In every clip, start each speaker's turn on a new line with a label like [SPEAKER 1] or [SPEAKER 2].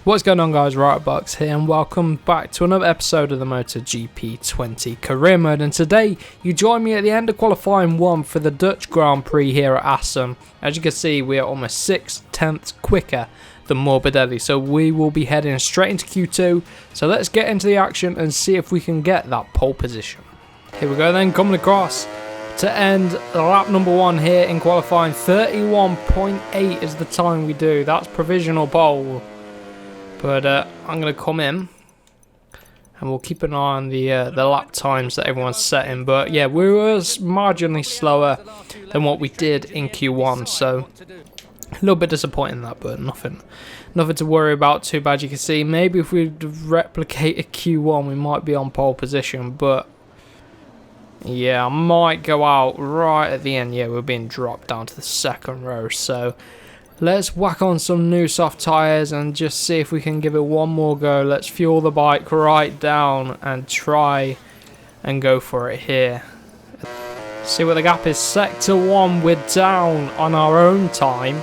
[SPEAKER 1] What's going on, guys? Bucks here, and welcome back to another episode of the MotoGP 20 career mode. And today you join me at the end of qualifying 1 for the Dutch Grand Prix here at Assen. As you can see, we are almost 6/10 quicker than Morbidelli, so we will be heading straight into Q2. So let's get into the action and see if we can get that pole position. Here we go then, coming across to end lap number 1 here in qualifying. 31.8 is the time we do. That's provisional pole. But I'm going to come in and we'll keep an eye on the lap times that everyone's setting. But yeah, we were marginally slower than what we did in Q1, so a little bit disappointing in that, but nothing to worry about too bad. You can see maybe if we replicated Q1 we might be on pole position, but yeah, I might go out right at the end. Yeah, we're being dropped down to the second row, so let's whack on some new soft tyres and just see if we can give it one more go. Let's fuel the bike right down and try and go for it here. See what the gap is. Sector 1, we're down on our own time.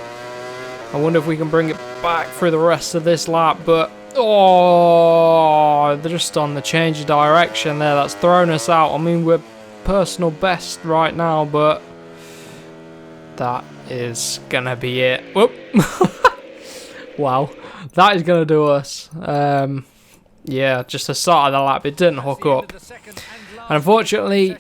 [SPEAKER 1] I wonder if we can bring it back through the rest of this lap, but oh, they're just on the change of direction there. That's thrown us out. I mean, we're personal best right now, but that is gonna be it. Whoop. Wow, that is gonna do us. Yeah, just the start of the lap, it didn't hook up, and unfortunately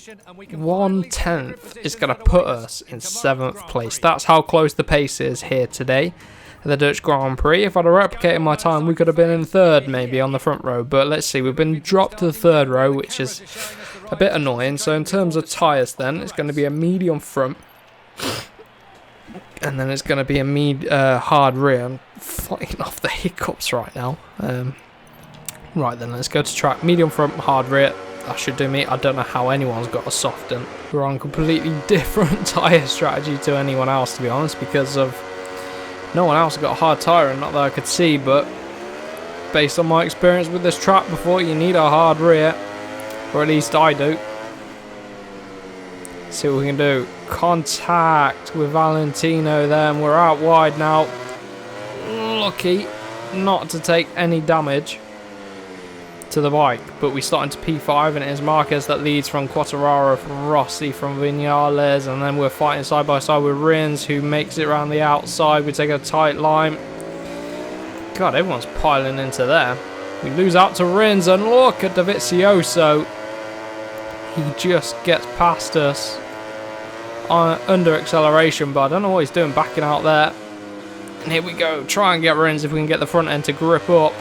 [SPEAKER 1] 1/10 is gonna put us in 7th place. That's how close the pace is here today at the Dutch Grand Prix. If I'd have replicated my time, we could have been in 3rd maybe on the front row, but let's see, we've been dropped to the 3rd row, which is a bit annoying. So in terms of tyres then, it's going to be a medium front, and then it's going to be a hard rear. I'm fighting off the hiccups right now. Right then, let's go to track. Medium front, hard rear. That should do me. I don't know how anyone's got a soften. We're on completely different tyre strategy to anyone else, to be honest, because of no one else got a hard tyre, and not that I could see, but based on my experience with this track before, you need a hard rear, or at least I do. See what we can do. Contact with Valentino there, and we're out wide now. Lucky not to take any damage to the bike, but we start into P5, and it is Marquez that leads from Quartararo, from Rossi, from Vinales, and then we're fighting side by side with Rins, who makes it around the outside. We take a tight line. God, everyone's piling into there. We lose out to Rins, and look at Dovizioso. He just gets past us under acceleration, but I don't know what he's doing backing out there. And here we go, try and get Rins if we can get the front end to grip up.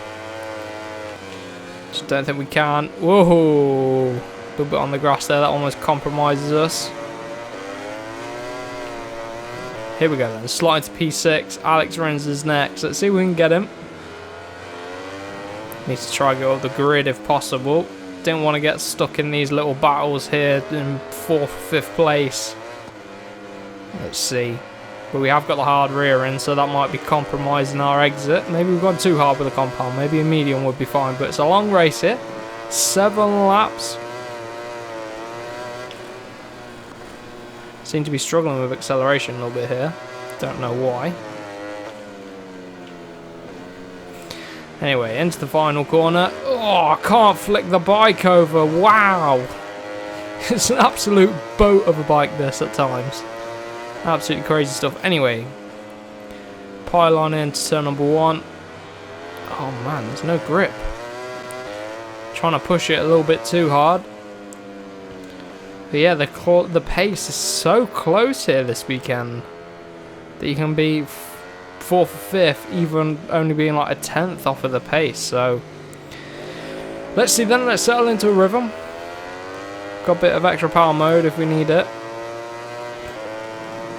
[SPEAKER 1] Just don't think we can. Whoa, a little bit on the grass there, that almost compromises us. Here we go then, slide to P6. Alex Rins is next. Let's see if we can get him. Need to try and go up the grid if possible. Didn't want to get stuck in these little battles here in 4th or 5th place. Let's see. But we have got the hard rear in, so that might be compromising our exit. Maybe we've gone too hard with the compound. Maybe a medium would be fine, but it's a long race here. 7 laps. Seem to be struggling with acceleration a little bit here. Don't know why. Anyway, into the final corner. Oh, I can't flick the bike over. Wow. It's an absolute boat of a bike this at times. Absolutely crazy stuff. Anyway, pile on into turn number 1. Oh man, there's no grip. Trying to push it a little bit too hard. But yeah, the pace is so close here this weekend that you can be 4th or 5th, even only being like a 10th off of the pace. So let's see then, let's settle into a rhythm. Got a bit of extra power mode if we need it.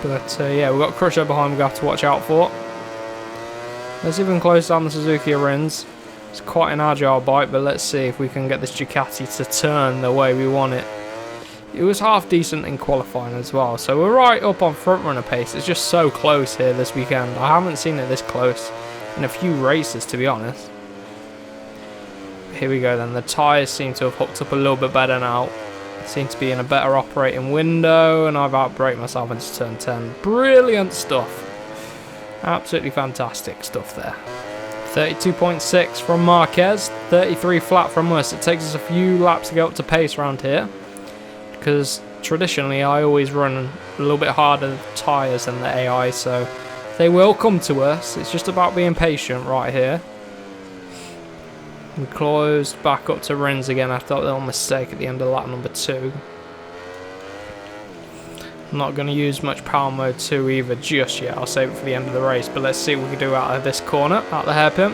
[SPEAKER 1] But yeah, we've got Crusher behind we're going to have to watch out for. Let's even close down the Suzuki Rins. It's quite an agile bike, but let's see if we can get this Ducati to turn the way we want it. It was half decent in qualifying as well, so we're right up on front runner pace. It's just so close here this weekend. I haven't seen it this close in a few races, to be honest. Here we go then. The tyres seem to have hooked up a little bit better now. Seem to be in a better operating window, and I've outbraked myself into turn 10. Brilliant stuff. Absolutely fantastic stuff there. 32.6 from Marquez, 33 flat from us. It takes us a few laps to get up to pace around here, because traditionally I always run a little bit harder tyres than the AI, so they will come to us. It's just about being patient right here. We closed back up to Rins again after that little mistake at the end of lap number 2. I'm not going to use much power mode 2 either just yet. I'll save it for the end of the race, but let's see what we can do out of this corner, out the hairpin.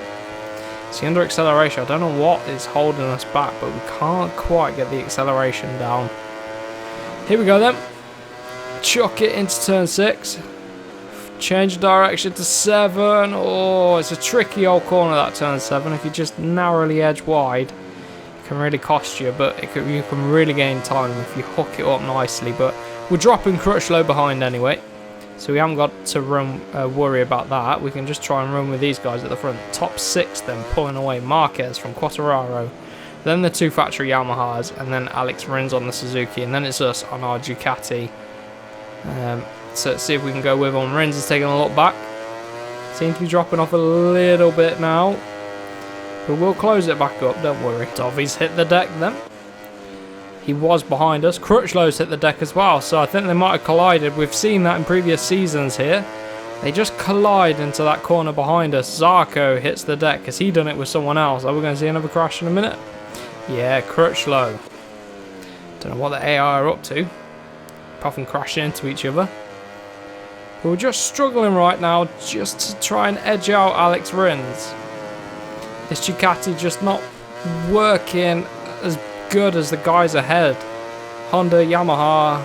[SPEAKER 1] See, under acceleration, I don't know what is holding us back, but we can't quite get the acceleration down. Here we go then. Chuck it into turn 6. Change direction to 7. Oh, it's a tricky old corner, that turn 7. If you just narrowly edge wide, it can really cost you, but you can really gain time if you hook it up nicely. But we're dropping Crutchlow behind anyway, so we haven't got to worry about that. We can just try and run with these guys at the front. Top 6 then, pulling away Marquez from Quartararo, then the 2 factory Yamahas, and then Alex Rins on the Suzuki, and then it's us on our Ducati. So let's see if we can go with on. Rins is taking a look back. Seems to be dropping off a little bit now, but we'll close it back up, don't worry. Dovy's hit the deck then. He was behind us. Crutchlow's hit the deck as well, so I think they might have collided. We've seen that in previous seasons here. They just collide into that corner behind us. Zarco hits the deck because he done it with someone else. Are we going to see another crash in a minute? Yeah, Crutchlow. Don't know what the AI are up to, apart from crashing into each other. But we're just struggling right now just to try and edge out Alex Rins. This Ducati just not working as good as the guys ahead. Honda, Yamaha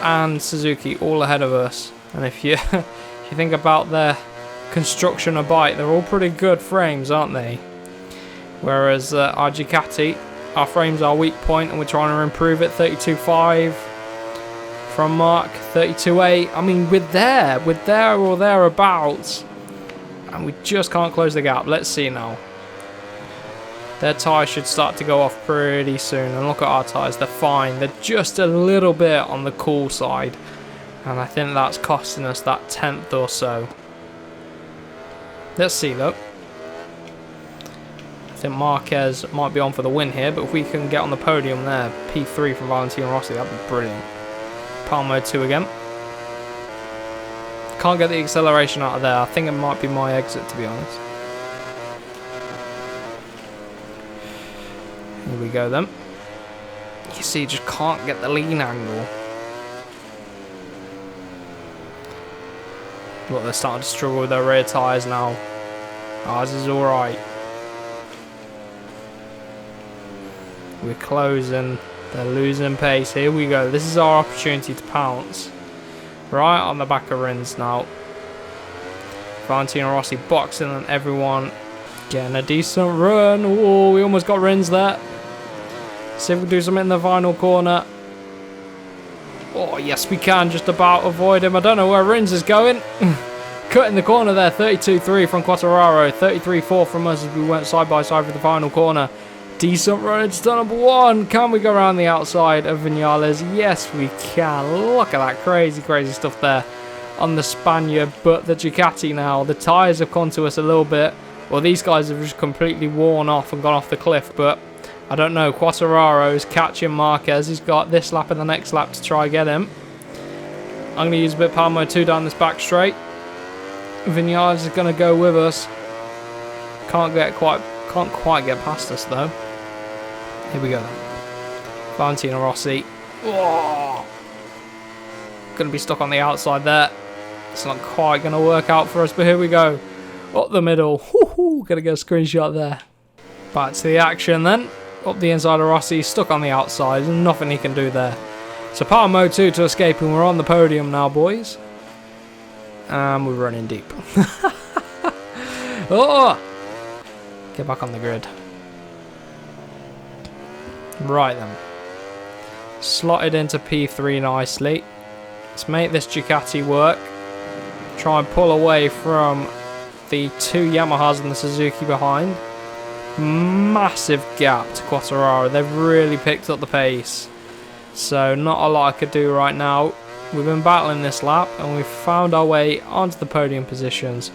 [SPEAKER 1] and Suzuki all ahead of us, and if you if you think about their construction of bike, they're all pretty good frames, aren't they? Whereas our Ducati, our frames are weak point and we're trying to improve it. 32.5 from Mark, 32.8. I mean, we're there or thereabouts, and we just can't close the gap. Let's see now. Their tyres should start to go off pretty soon. And look at our tyres, they're fine. They're just a little bit on the cool side. And I think that's costing us that 10th or so. Let's see though. I think Marquez might be on for the win here, but if we can get on the podium there, P3 from Valentino Rossi, that'd be brilliant. Power mode 2 again. Can't get the acceleration out of there. I think it might be my exit, to be honest. Here we go then. You see, just can't get the lean angle. Look, they're starting to struggle with their rear tyres now. Ours is alright. We're closing. They're losing pace. Here we go. This is our opportunity to pounce. Right on the back of Rins now. Valentino Rossi boxing on everyone. Getting a decent run. Oh, we almost got Rins there. See if we can do something in the final corner. Oh, yes, we can just about avoid him. I don't know where Rins is going. Cutting the corner there. 32.3 from Quartararo. 33.4 from us as we went side by side for the final corner. Decent run into turn number 1. Can we go around the outside of Vinales? Yes, we can. Look at that crazy, crazy stuff there on the Spaniard. But the Ducati now, the tyres have come to us a little bit. Well, these guys have just completely worn off and gone off the cliff, but I don't know. Quartararo's catching Marquez. He's got this lap and the next lap to try get him. I'm going to use a bit of power mode 2 down this back straight. Vinales is going to go with us. Can't quite get past us though. Here we go then. Valentino Rossi. Oh! Going to be stuck on the outside there. It's not quite going to work out for us, but here we go. Up the middle. Gonna get a screenshot there. Back to the action then. Up the inside of Rossi, stuck on the outside. Nothing he can do there. So power mode 2 to escape, and we're on the podium now, boys. And we're running deep. Oh! Get back on the grid. Right then. Slotted into P3 nicely. Let's make this Ducati work. Try and pull away from the 2 Yamahas and the Suzuki behind. Massive gap to Quartararo. They've really picked up the pace. So not a lot I could do right now. We've been battling this lap and we've found our way onto the podium positions.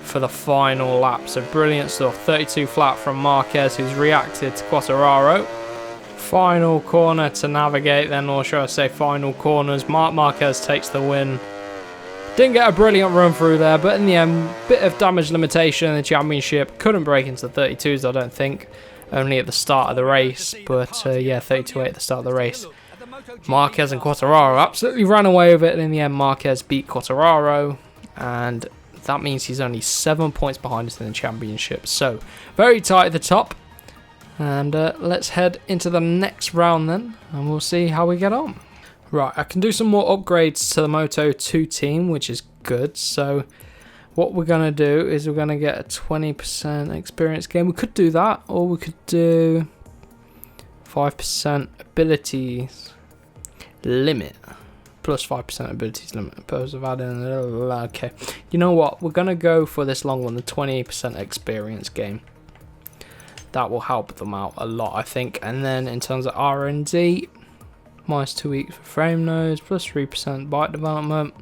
[SPEAKER 1] for the final lap. So brilliant stuff. 32 flat from Marquez, who's reacted to Quartararo. Final corner to navigate then, or should I say final corners. Marquez takes the win. Didn't get a brilliant run through there, but in the end, bit of damage limitation in the championship. Couldn't break into the 32s, I don't think. Only at the start of the race, but yeah, 32.8 at the start of the race. Marquez and Quartararo absolutely ran away with it, and in the end, Marquez beat Quartararo, and that means he's only 7 points behind us in the championship. So, very tight at the top, and let's head into the next round then, and we'll see how we get on. Right, I can do some more upgrades to the Moto2 team, which is good. So what we're going to do is we're going to get a 20% experience gain. We could do that, or we could do 5% abilities limit. Plus 5% abilities limit. Opposed to adding a little, okay. You know what? We're going to go for this long one, the 20% experience gain. That will help them out a lot, I think. And then in terms of R&D, minus 2 weeks for frame nodes, plus 3% bike development,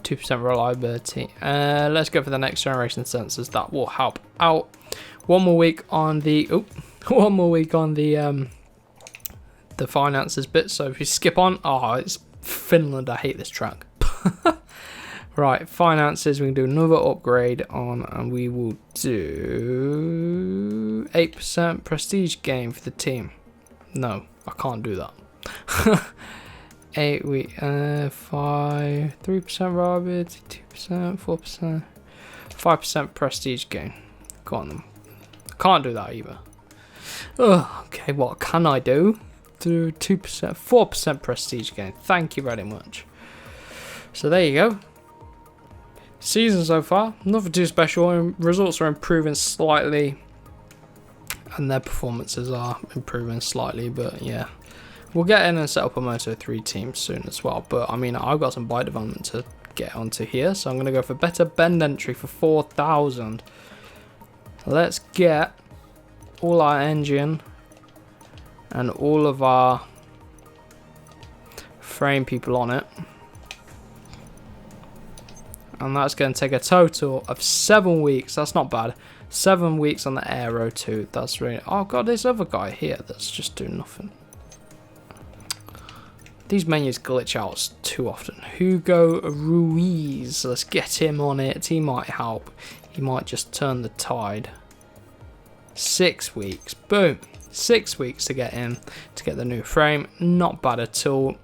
[SPEAKER 1] 2% reliability. Let's go for the next generation sensors. That will help out. One more week on the the finances bit. So if you skip on, oh, it's Finland. I hate this track. Right, finances. We can do another upgrade on, and we will do 8% prestige gain for the team. No, I can't do that. 8 week, 5, 3% reliability, 2%, 4%, 5% prestige gain. Go on then. Can't do that either. Okay, what can I do? Do 2%, 4% prestige gain. Thank you very much. So there you go. Season so far, nothing too special. Results are improving slightly, and their performances are improving slightly, but yeah. We'll get in and set up a Moto3 team soon as well. But, I mean, I've got some bike development to get onto here. So, I'm going to go for better bend entry for 4,000. Let's get all our engine and all of our frame people on it. And that's going to take a total of 7 weeks. That's not bad. 7 weeks on the aero too. That's really... Oh, I've got this other guy here that's just doing nothing. These menus glitch out too often. Hugo Ruiz. Let's get him on it. He might help. He might just turn the tide. 6 weeks. Boom. 6 weeks to get in. To get the new frame. Not bad at all.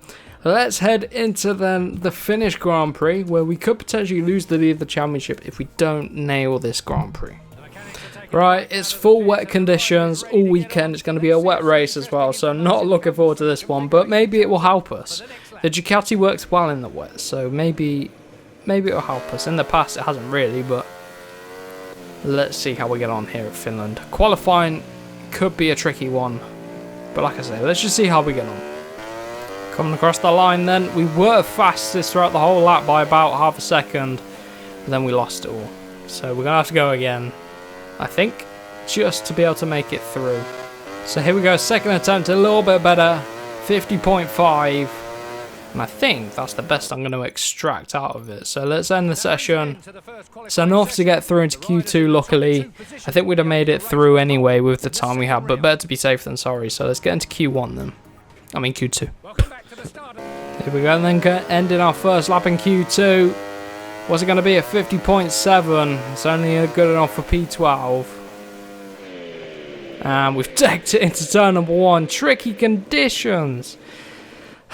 [SPEAKER 1] Let's head into then the Finnish Grand Prix, where we could potentially lose the lead of the championship if we don't nail this Grand Prix. Right, it's full wet conditions all weekend. It's going to be a wet race as well, so I'm not looking forward to this one, but maybe it will help us. The Ducati works well in the wet, so maybe it will help us. In the past, it hasn't really, but let's see how we get on here at Finland. Qualifying could be a tricky one, but like I say, let's just see how we get on. Coming across the line then, we were fastest throughout the whole lap by about half a second, but then we lost it all. So we're going to have to go again, I think, just to be able to make it through. So here we go, second attempt, a little bit better, 50.5, and I think that's the best I'm going to extract out of it. So let's end the session. It's enough to get through into Q2, luckily. I think we'd have made it through anyway with the time we had, but better to be safe than sorry. So let's get into Q1 then. I mean Q2. Here we go, and then ending our first lap in Q2. What's it going to be? A 50.7. It's only good enough for P12. And we've decked it into turn number 1. Tricky conditions.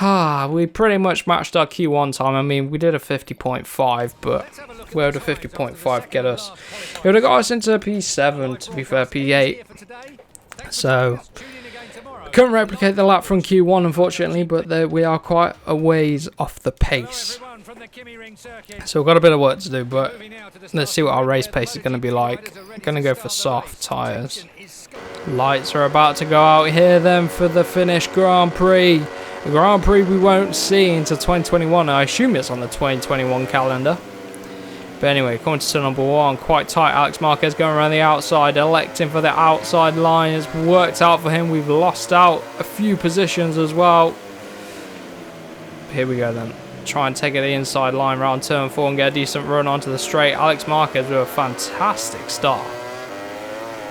[SPEAKER 1] We pretty much matched our Q1 time. I mean, we did a 50.5, but where would a 50.5 get us? It would have got us into P7, to be fair, P8. So, couldn't replicate the lap from Q1, unfortunately, but we are quite a ways off the pace. So we've got a bit of work to do, but let's see what our race pace is going to be like. Going to go for soft tyres. Lights are about to go out here then for the Finnish Grand Prix. The Grand Prix we won't see until 2021. I assume it's on the 2021 calendar. But anyway, coming to turn number 1, quite tight. Alex Marquez going around the outside, electing for the outside line. It's worked out for him. We've lost out a few positions as well. Here we go then. try and take it the inside line around turn 4 and get a decent run onto the straight. Alex Marquez with a fantastic start.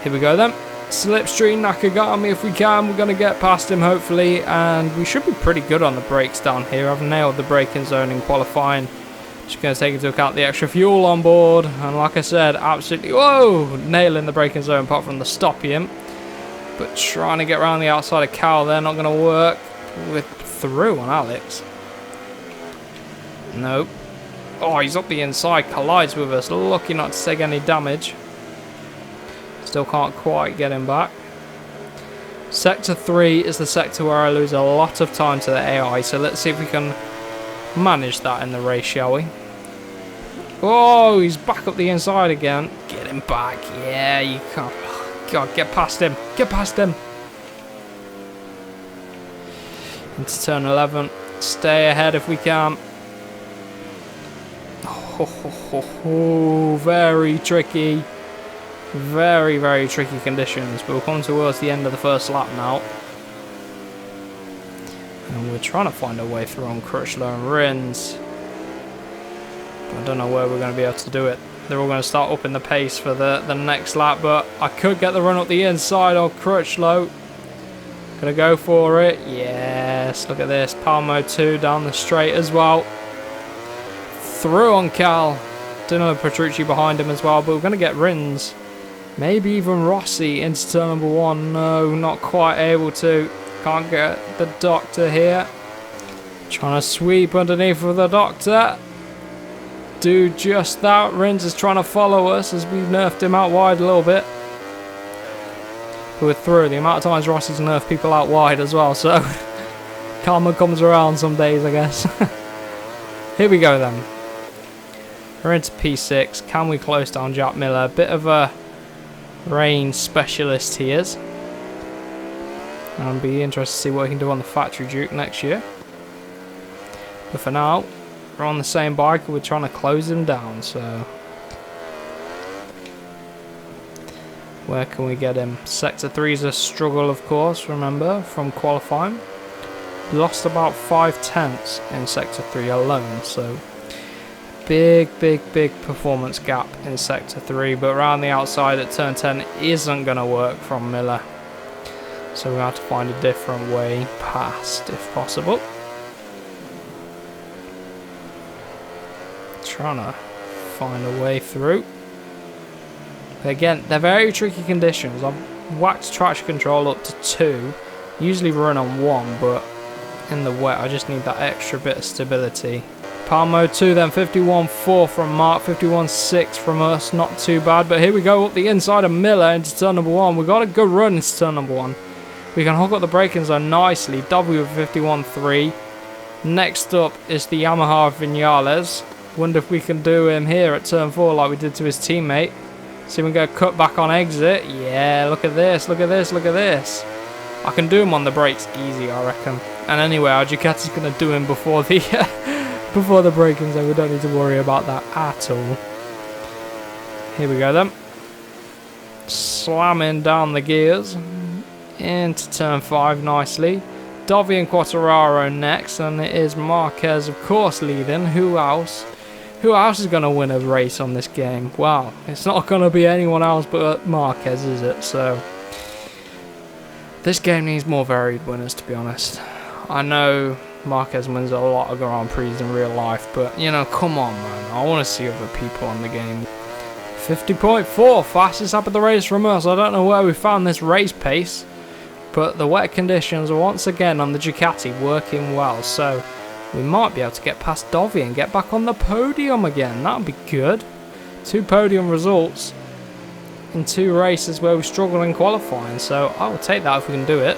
[SPEAKER 1] Here we go then. Slipstream Nakagami if we can. We're going to get past him hopefully, and we should be pretty good on the brakes down here. I've nailed the braking zone in qualifying. Just going to take into account the extra fuel on board, and like I said, absolutely, whoa, nailing the braking zone apart from the stopping. But trying to get around the outside of Cal there, not going to work. We're through on Alex. Nope. Oh, he's up the inside, collides with us, lucky not to take any damage. Still can't quite get him back. Sector 3 is the sector where I lose a lot of time to the AI, so let's see if we can manage that in the race, shall we? Oh, he's back up the inside again. Get him back. Yeah, you can't. God, get past him. Get past him. Into turn 11. Stay ahead if we can. Oh, very tricky. Very, very tricky conditions. But we'll come towards the end of the first lap now. And we're trying to find a way through on Crutchlow and Rins. I don't know where we're going to be able to do it. They're all going to start upping the pace for the next lap, but I could get the run up the inside on Crutchlow. Gonna go for it. Yes, look at this. Power mode 2 down the straight as well. Through on Cal. Danilo Petrucci behind him as well, but we're going to get Rins. Maybe even Rossi into turn number 1. No, not quite able to. Can't get the Doctor here. Trying to sweep underneath of the Doctor. Do just that. Rins is trying to follow us as we nerfed him out wide a little bit. But we're through. The amount of times Rossi's nerfed people out wide as well, so karma comes around some days, I guess. Here we go then. We're into P6. Can we close down Jack Miller? Bit of a rain specialist he is. I'll be interested to see what he can do on the factory Duke next year. But for now, we're on the same bike and we're trying to close him down, so where can we get him? Sector 3 is a struggle, of course, remember, from qualifying. Lost about 5/10 in Sector 3 alone, so big performance gap in Sector 3, but around the outside at turn 10 isn't going to work from Miller. So we have to find a different way past, if possible. Trying to find a way through. But again, they're very tricky conditions. I've whacked traction control up to 2. Usually run on 1, but in the wet I just need that extra bit of stability. Power mode 2 then, 51.4 from Mark, 51.6 from us, not too bad. But here we go up the inside of Miller into turn number 1. We've got a good run into turn number 1. We can hook up the braking zone nicely. W with 51.3. Next up is the Yamaha Vinales. Wonder if we can do him here at turn 4 like we did to his teammate. See if we can get a cut back on exit. Yeah, look at this, look at this, look at this. I can do him on the brakes easy, I reckon. And anyway, our Ducati's going to do him before the before the braking zone. We don't need to worry about that at all. Here we go then. Slamming down the gears into turn 5 nicely. Dovi and Quartararo next, and it is Marquez, of course, leading. Who else? Who else is going to win a race on this game? Wow, it's not going to be anyone else but Marquez, is it? So this game needs more varied winners, to be honest. I know Marquez wins a lot of Grand Prix in real life, but, you know, come on, man. I want to see other people on the game. 50.4, fastest lap of the race from us. I don't know where we found this race pace, but the wet conditions are once again on the Ducati working well, so we might be able to get past Dovi and get back on the podium again. That would be good. 2 podium results in 2 races where we struggled in qualifying, so I will take that if we can do it.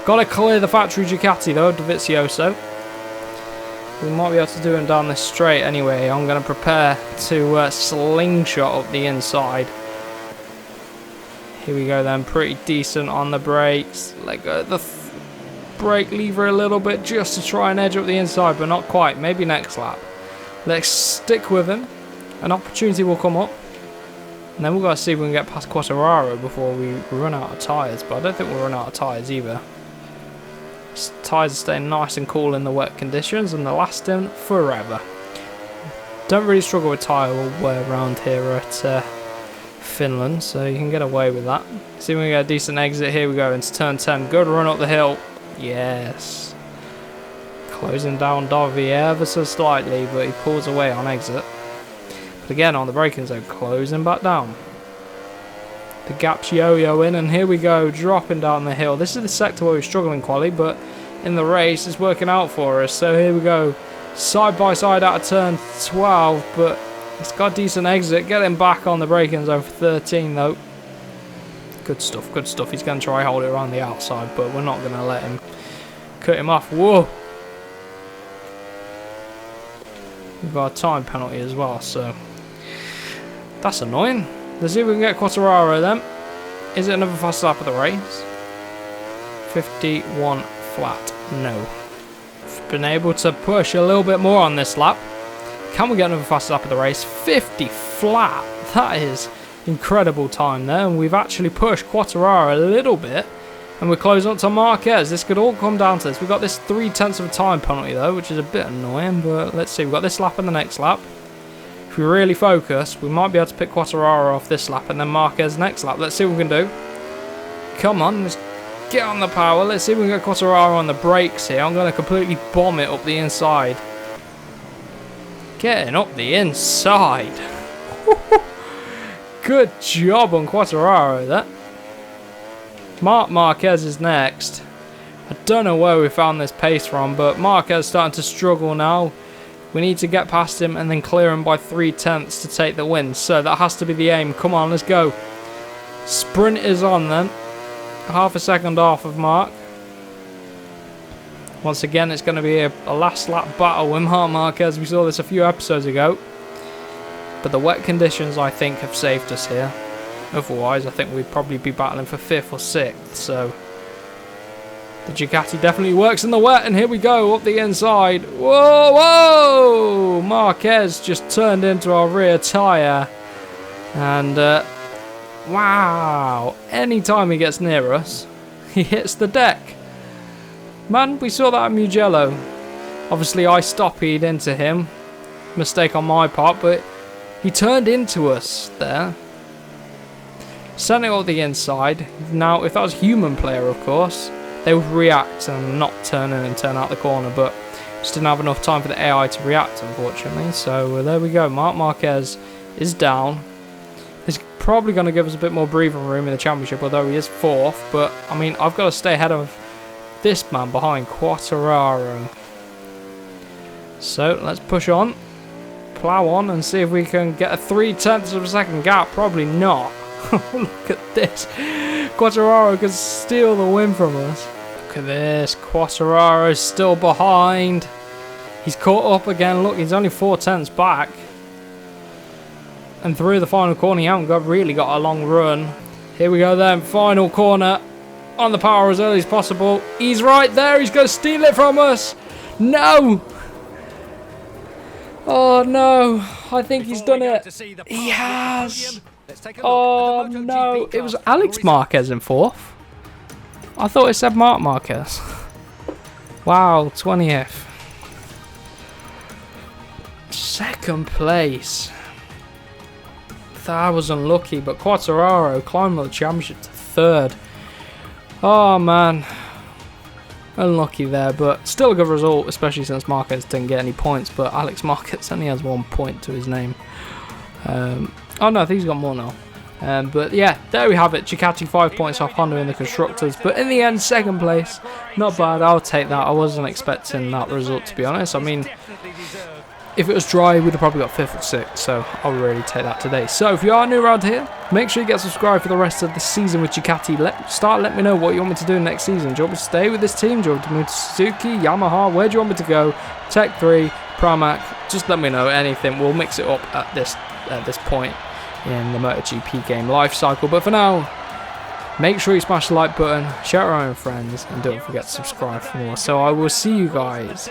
[SPEAKER 1] Got to clear the factory Ducati though, Dovizioso. We might be able to do him down this straight anyway. I'm going to prepare to slingshot up the inside. Here we go then, pretty decent on the brakes. Let go of the brake lever a little bit just to try and edge up the inside, but not quite. Maybe next lap. Let's stick with him. An opportunity will come up. And then we've got to see if we can get past Quartararo before we run out of tyres. But I don't think we'll run out of tyres either. Tyres are staying nice and cool in the wet conditions and they're lasting forever. Don't really struggle with tyre wear around here at Finland, so you can get away with that. See if we get a decent exit. Here we go into turn 10. Good run up the hill. Yes. Closing down Dovi ever so slightly, but he pulls away on exit. But again, on the braking zone, closing back down. The gap's yo-yoing, and here we go, dropping down the hill. This is the sector where we're struggling quali, but in the race, it's working out for us. So here we go, side by side out of turn 12, but it's got a decent exit. Getting back on the braking zone for 13, though. Good stuff, good stuff. He's going to try hold it around the outside, but we're not going to let him cut him off. Whoa! We've got a time penalty as well, so that's annoying. Let's see if we can get Quartararo then. Is it another fast lap of the race? 51 flat. No. We've been able to push a little bit more on this lap. Can we get another fast lap of the race? 50 flat. That is incredible time there. And we've actually pushed Quartararo a little bit. And we're closing up to Marquez. This could all come down to this. We've got this 0.3 of a time penalty though, which is a bit annoying. But let's see. We've got this lap and the next lap. If we really focus, we might be able to pick Quartararo off this lap and then Marquez next lap. Let's see what we can do. Come on, let's get on the power. Let's see if we can get Quartararo on the brakes here. I'm going to completely bomb it up the inside. Getting up the inside. Good job on Quartararo there. Marc Marquez is next. I don't know where we found this pace from, but Marquez is starting to struggle now. We need to get past him and then clear him by 0.3 to take the win. So that has to be the aim. Come on, let's go. Sprint is on then. Half a second off of Marc. Once again, it's going to be a last lap battle with Marc Marquez. We saw this a few episodes ago. But the wet conditions, I think, have saved us here. Otherwise, I think we'd probably be battling for 5th or 6th. So the Ducati definitely works in the wet, and here we go, up the inside. Whoa, whoa! Marquez just turned into our rear tyre. And, wow. Anytime he gets near us, he hits the deck. Man, we saw that at Mugello. Obviously, I stoppied into him. Mistake on my part, but he turned into us there. Sent it up the inside. Now, if that was a human player, of course, they would react and not turn in and turn out the corner, but just didn't have enough time for the AI to react, unfortunately. So there we go. Marc Marquez is down. He's probably going to give us a bit more breathing room in the championship, although he is 4th. But, I mean, I've got to stay ahead of this man behind, Quartararo. So, let's push on. Plow on and see if we can get a 0.3 of a second gap. Probably not. Look at this. Quartararo can steal the win from us. Look at this. Quartararo's still behind. He's caught up again. Look, he's only 0.4 back. And through the final corner, he hasn't really got a long run. Here we go then. Final corner. On the power as early as possible. He's right there. He's going to steal it from us. No. Oh, no. I think he's done it. He has. Oh no, it was Alex Marquez in 4th. I thought it said Marc Marquez. Wow, 20th. Second place. That was unlucky, but Quartararo climbed the championship to 3rd. Oh man. Unlucky there, but still a good result, especially since Marquez didn't get any points, but Alex Marquez only has 1 point to his name. Oh no, I think he's got more now. But yeah, there we have it. Ducati 5 points off Honda in the Constructors. But in the end, 2nd place. Not bad, I'll take that. I wasn't expecting that result, to be honest. I mean, if it was dry, we'd have probably got 5th or 6th. So I'll really take that today. So if you are new around here, make sure you get subscribed for the rest of the season with Ducati. Let me know what you want me to do next season. Do you want me to stay with this team? Do you want me to move to Suzuki, Yamaha? Where do you want me to go? Tech 3, Pramac? Just let me know. Anything. We'll mix it up at this point in the MotoGP game life cycle. But for now, make sure you smash the like button, share it around with friends, and don't forget to subscribe for more. So I will see you guys